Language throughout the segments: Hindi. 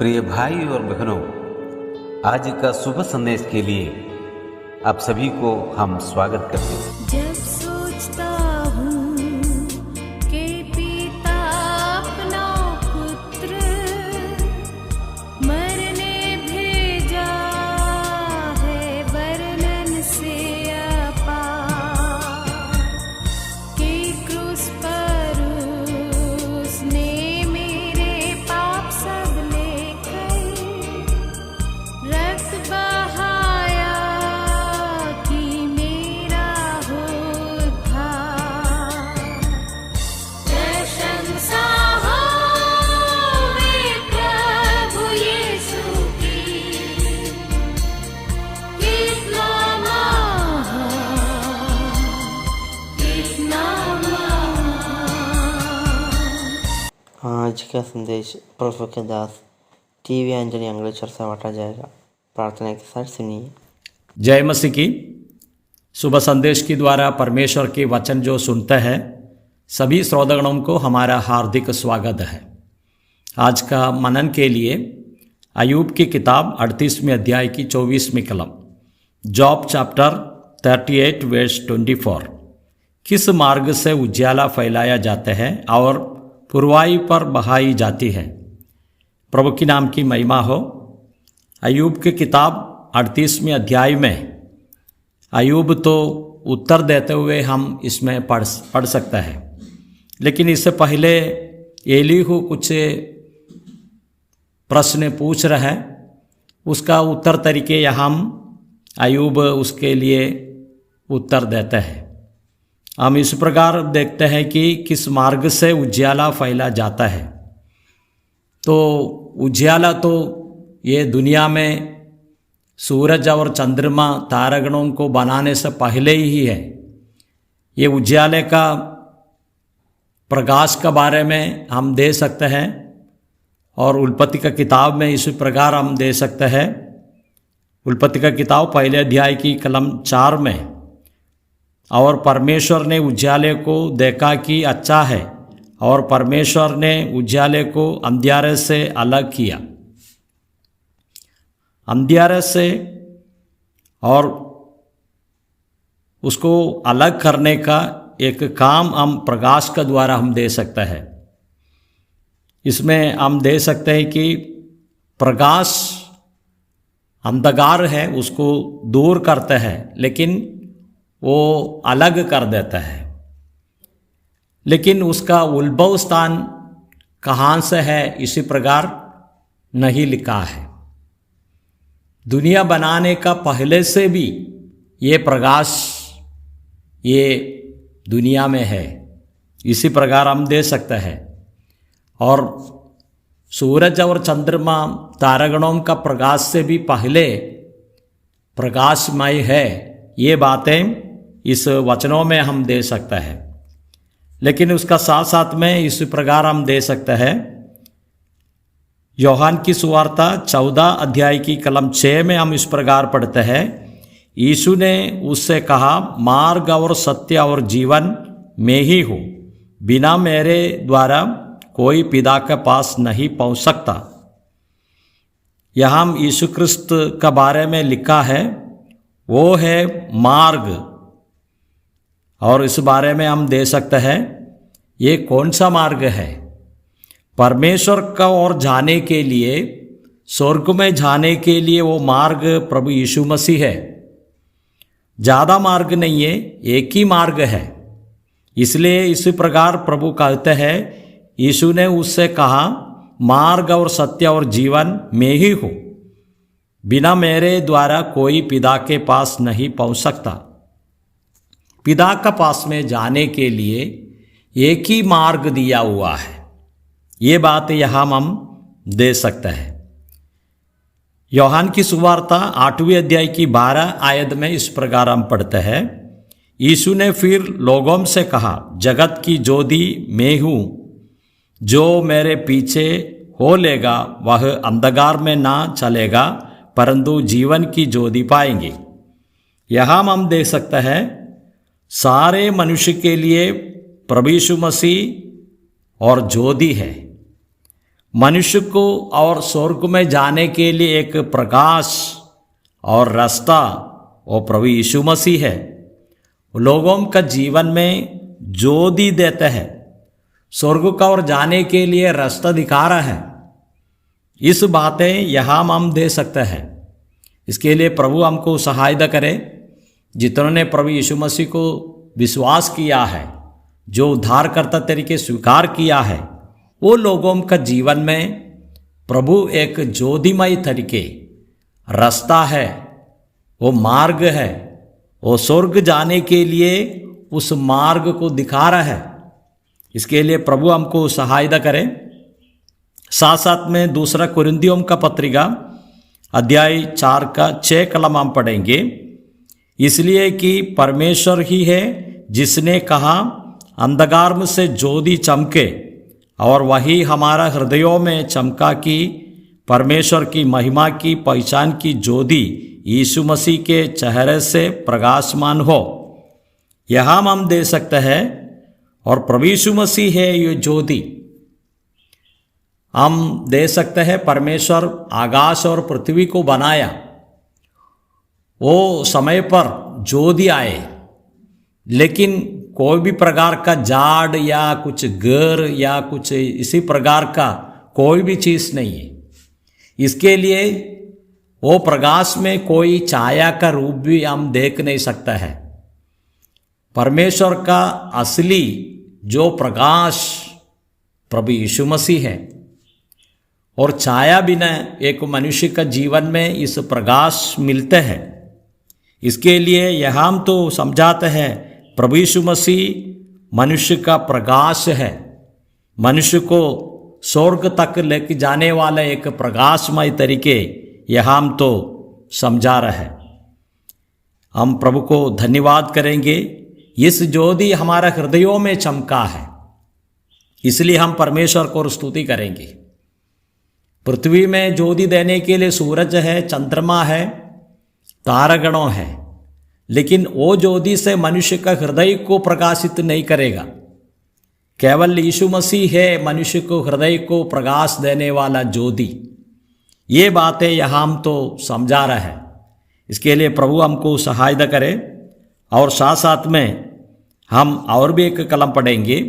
प्रिय भाई और बहनों, आज का शुभ संदेश के लिए आप सभी को हम स्वागत करते हैं। जब सोचता हूँ कि पिता अपना पुत्र मरने भेजा है वर्णन से अपार, कि क्रूस पर उसने मेरे पाप सब लेकर रक्त बहाया कि मेरा हो उद्धार। प्रशंसा होवे प्रभु यीशु की, कितना महान, कितना महान। आज का संदेश प्रभु के दास टीवी एंजनी अंग्रेज चर्च से बांटा जाएगा। प्रार्थना के साथ सुनिए। जय मसीह की। सुबह संदेश के द्वारा परमेश्वर के वचन जो सुनते हैं सभी श्रोतागणों को हमारा हार्दिक स्वागत है। आज का मनन के लिए अय्यूब की किताब 38वें अध्याय की 24वीं कलम, जॉब चैप्टर 38 वर्स 24। किस मार्ग से उजाला फैलाया जाता है और पुरवाई पर बहाई जाती है। प्रभु की नाम की महिमा हो। अय्यूब की किताब 38वें अध्याय में अय्यूब तो उत्तर देते हुए हम इसमें पढ़ सकते हैं, लेकिन इससे पहले एलीहू कुछ प्रश्न पूछ रहे हैं। उसका उत्तर तरीके यहाँ हम अय्यूब उसके लिए उत्तर देते हैं। हम इस प्रकार देखते हैं कि किस मार्ग से उजाला फैला जाता है। तो उजाला तो ये दुनिया में सूरज और चंद्रमा तारागणों को बनाने से पहले ही है। ये उजाले का प्रकाश के बारे में हम दे सकते हैं और उत्पत्ति का किताब में इसी प्रकार हम दे सकते हैं। उत्पत्ति का किताब पहले अध्याय की कलम 4 में, और परमेश्वर ने उजाले को देखा कि अच्छा है, और परमेश्वर ने उजाले को अंधियारे से अलग किया। अंधियारे से और उसको अलग करने का एक काम हम प्रकाश के द्वारा हम दे सकते हैं। इसमें हम दे सकते हैं कि प्रकाश अंधकार है उसको दूर करता है, लेकिन वो अलग कर देता है। लेकिन उसका उद्भव स्थान कहाँ से है इसी प्रकार नहीं लिखा है। दुनिया बनाने का पहले से भी ये प्रकाश ये दुनिया में है, इसी प्रकार हम दे सकते हैं। और सूरज और चंद्रमा तारागणों का प्रकाश से भी पहले प्रकाशमय है। ये बातें इस वचनों में हम दे सकते हैं, लेकिन उसका साथ साथ में इस प्रकार हम दे सकते हैं। यूहन्ना की सुवार्ता 14 अध्याय की कलम 6 में हम इस प्रकार पढ़ते हैं। यीशु ने उससे कहा, मार्ग और सत्य और जीवन मैं ही हूँ, बिना मेरे द्वारा कोई पिता के पास नहीं पहुँच सकता। यहाँ यीशु क्रिस्त के बारे में लिखा है, वो है मार्ग, और इस बारे में हम दे सकते हैं ये कौन सा मार्ग है। परमेश्वर का ओर जाने के लिए, स्वर्ग में जाने के लिए वो मार्ग प्रभु यीशु मसीह है। ज़्यादा मार्ग नहीं है, एक ही मार्ग है। इसलिए इसी प्रकार प्रभु कहते हैं, यीशु ने उससे कहा, मार्ग और सत्य और जीवन मैं ही हूँ, बिना मेरे द्वारा कोई पिता के पास नहीं पहुँच सकता। पिता के पास में जाने के लिए एक ही मार्ग दिया हुआ है। ये बात यहाँ हम दे सकते हैं। यूहन्ना की सुवार्ता 8वें अध्याय की 12 आयत में इस प्रकार हम पढ़ते हैं। यीशु ने फिर लोगों से कहा, जगत की ज्योति मैं हूँ, जो मेरे पीछे हो लेगा वह अंधकार में ना चलेगा, परंतु जीवन की ज्योति पाएंगे। यहाँ हम देख सकते हैं सारे मनुष्य के लिए प्रभु यीशु मसीह और ज्योति है। मनुष्य को और स्वर्ग में जाने के लिए एक प्रकाश और रास्ता वो प्रभु यीशु मसीह है। लोगों का जीवन में ज्योति देते हैं, स्वर्ग का ओर जाने के लिए रास्ता दिखा रहा है। इस बातें यहाँ हम दे सकते हैं। इसके लिए प्रभु हमको सहायता करे। जितनों ने प्रभु यीशु मसीह को विश्वास किया है, जो उद्धारकर्ता तरीके स्वीकार किया है, वो लोगों का जीवन में प्रभु एक ज्योतिमय तरीके रास्ता है, वो मार्ग है, वो स्वर्ग जाने के लिए उस मार्ग को दिखा रहा है। इसके लिए प्रभु हमको सहायता करें। साथ साथ में दूसरा कुरिन्थियों का पत्रिका अध्याय 4 का 6 कलम हम पढ़ेंगे। इसलिए कि परमेश्वर ही है जिसने कहा अंधकार में से ज्योति चमके, और वही हमारा हृदयों में चमका कि परमेश्वर की महिमा की पहचान की ज्योति यीशु मसीह के चेहरे से प्रकाशमान हो। यहाँ हम दे सकते हैं, और प्रभु यीशु मसीह है ये ज्योति। हम दे सकते हैं परमेश्वर आकाश और पृथ्वी को बनाया, वो समय पर ज्योति आए, लेकिन कोई भी प्रकार का जाड़ या कुछ गर या कुछ इसी प्रकार का कोई भी चीज़ नहीं है। इसके लिए वो प्रकाश में कोई छाया का रूप भी हम देख नहीं सकता है। परमेश्वर का असली जो प्रकाश प्रभु यीशु मसीह है, और छाया बिना एक मनुष्य का जीवन में इस प्रकाश मिलते हैं। इसके लिए यह हम तो समझाते हैं प्रभु यीशु मसीह मनुष्य का प्रकाश है, मनुष्य को स्वर्ग तक लेके जाने वाला एक प्रकाशमय तरीके यह हम तो समझा रहे हैं। हम प्रभु को धन्यवाद करेंगे। इस ज्योति हमारा हृदयों में चमका है, इसलिए हम परमेश्वर को स्तुति करेंगे। पृथ्वी में ज्योति देने के लिए सूरज है, चंद्रमा है, तारागणों है, लेकिन वो ज्योति से मनुष्य का हृदय को प्रकाशित नहीं करेगा। केवल यीशु मसीह है मनुष्य को हृदय को प्रकाश देने वाला ज्योति। ये बातें यहाँ हम तो समझा रहे हैं। इसके लिए प्रभु हमको सहायता करे। और साथ साथ में हम और भी एक कलम पढ़ेंगे,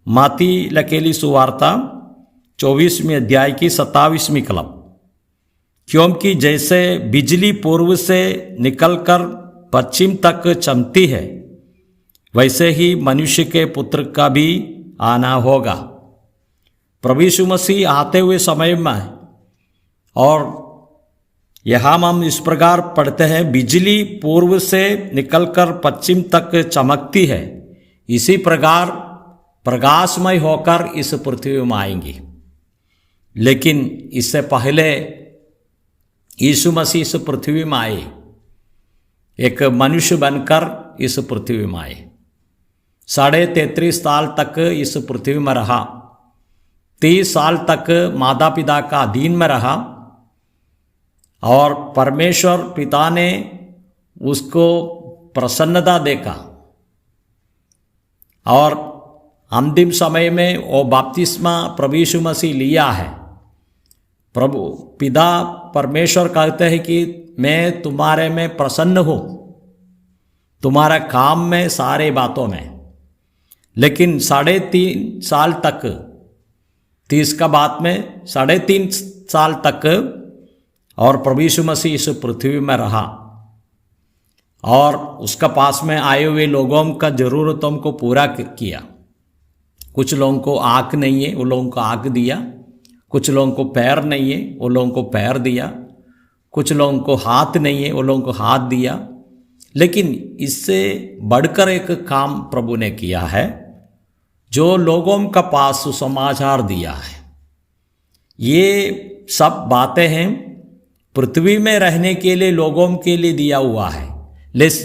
मत्ती लखेली सुवार्ता 24वें अध्याय की 27वीं कलम। क्योंकि जैसे बिजली पूर्व से निकलकर पश्चिम तक चमकती है, वैसे ही मनुष्य के पुत्र का भी आना होगा। प्रभु यीशु मसीह आते हुए समय में, और यहाँ हम इस प्रकार पढ़ते हैं, बिजली पूर्व से निकलकर पश्चिम तक चमकती है, इसी प्रकार प्रकाशमय होकर इस पृथ्वी में आएंगी। लेकिन इससे पहले यीशु मसीह इस पृथ्वी में आए, एक मनुष्य बनकर इस पृथ्वी में आए। 33.5 साल तक इस पृथ्वी में रहा, 30 साल तक माता पिता का अधीन में रहा, और परमेश्वर पिता ने उसको प्रसन्नता देखा, और अंतिम समय में वो बपतिस्मा प्रभु यीशु मसीह लिया है। प्रभु पिता परमेश्वर कहते हैं कि मैं तुम्हारे में प्रसन्न हूँ, तुम्हारा काम में, सारे बातों में। लेकिन 3.5 साल तक, 30 का बाद में 3.5 साल तक, और प्रभु यीशु मसीह इस पृथ्वी में रहा, और उसका पास में आए हुए लोगों का जरूरतों को पूरा किया। कुछ लोगों को आँख नहीं है, वो लोगों को आँख दिया। कुछ लोगों को पैर नहीं है, वो लोगों को पैर दिया। कुछ लोगों को हाथ नहीं है, वो लोगों को हाथ दिया। लेकिन इससे बढ़कर एक काम प्रभु ने किया है, जो लोगों का पास सुसमाचार दिया है। ये सब बातें हैं पृथ्वी में रहने के लिए लोगों के लिए दिया हुआ है।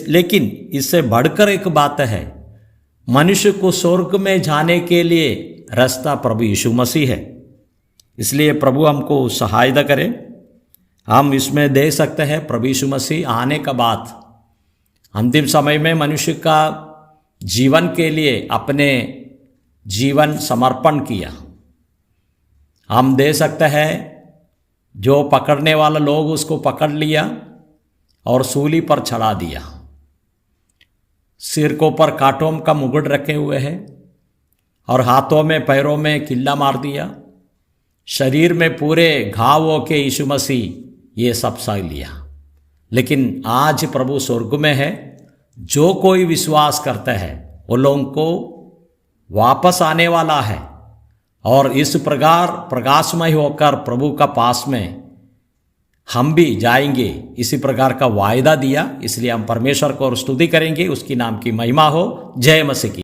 लेकिन इससे बढ़कर एक बात है, मनुष्य को स्वर्ग में जाने के लिए रास्ता प्रभु यीशु मसीह है। इसलिए प्रभु हमको सहायता करें। हम इसमें दे सकते हैं प्रभु यीशु मसीह आने का बाद अंतिम समय में मनुष्य का जीवन के लिए अपने जीवन समर्पण किया। हम दे सकते हैं, जो पकड़ने वाला लोग उसको पकड़ लिया और सूली पर चढ़ा दिया। सिर को पर कांटों का मुकुट रखे हुए है और हाथों में पैरों में किल्ला मार दिया, शरीर में पूरे घाव होके यीशु मसीह ये सब सह लिया। लेकिन आज प्रभु स्वर्ग में है, जो कोई विश्वास करता है वो लोगों को वापस आने वाला है और इस प्रकार प्रकाशमय होकर प्रभु का पास में हम भी जाएंगे, इसी प्रकार का वायदा दिया। इसलिए हम परमेश्वर को स्तुति करेंगे, उसकी नाम की महिमा हो। जय मसीह की।